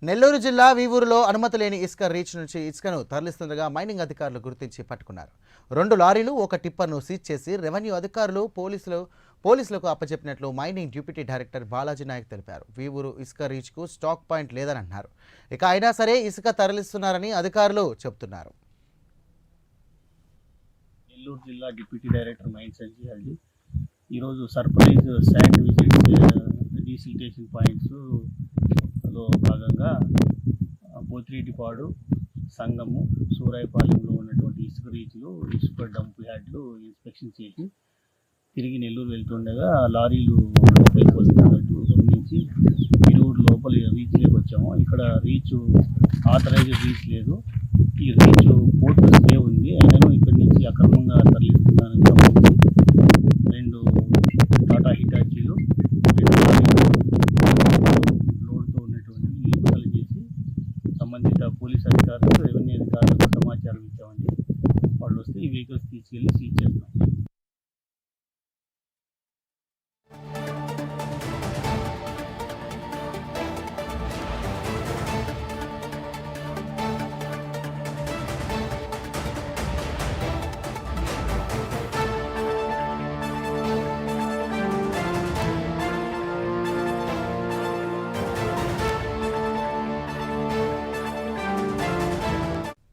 నెల్లూరు జిల్లా వీవూరులో అనుమతి లేని ఇసుక రీచ్ నుంచి ఇసుకను తరలిస్తుండగా మైనింగ్ అధికారులు గుర్తించి పట్టుకున్నారు. 2 లారీలు, ఒక టిప్పర్ను సీజ్ చేసి రెవెన్యూ అధికారులు పోలీసులకు అప్పచెప్పినట్లు mining deputy director Balaji Naik తెలిపారు. వీవూరు ఇసుక రీచ్కు స్టాక్ పాయింట్ లేదని అన్నారు. ఇక అయినా సరే ఇసుక తరలిస్తున్నారని అధికారులు చెబుతున్నారు. నెల్లూరు జిల్లా డిప్యూటీ డైరెక్టర్ మైన్స్ ఎల్జీఎల్జీ ఈరోజు సర్ప్రైజ్ శాండ్ విజిట్స్ డీసిల్టేషన్ పాయింట్స్లో భాగంగా పోతిరెడ్డిపాడు, సంగము, సూరాయిపాలెంలో ఉన్నటువంటి ఇసుక రీచ్లు, ఇసుక డంప్ యార్డ్లు ఇన్స్పెక్షన్ చేసి తిరిగి నెల్లూరు వెళ్తుండగా లారీలు లోపలికి వస్తున్నట్టు గమనించి వీరూరు లోపల రీచ్లోకి వచ్చాము. ఇక్కడ రీచ్ ఆథరైజ్డ్ రీచ్ లేదు. ఈ రీచ్ పోర్టు స్టే ఉంది. అయినను ఇక్కడి నుంచి అక్రమంగా తరలిస్తున్నారని గమనించి 2 టాటా హిటాచీలు, 2 లారీలు లోడ్తో ఉన్నటువంటి నిలుపుదల చేసి సంబంధిత పోలీస్ అధికారులు, రెవెన్యూ అధికారులకు సమాచారం ఇచ్చామండి. వాళ్ళు వస్తే ఈ వెహికల్స్ తీసుకెళ్ళి సీజ్ చేస్తాం.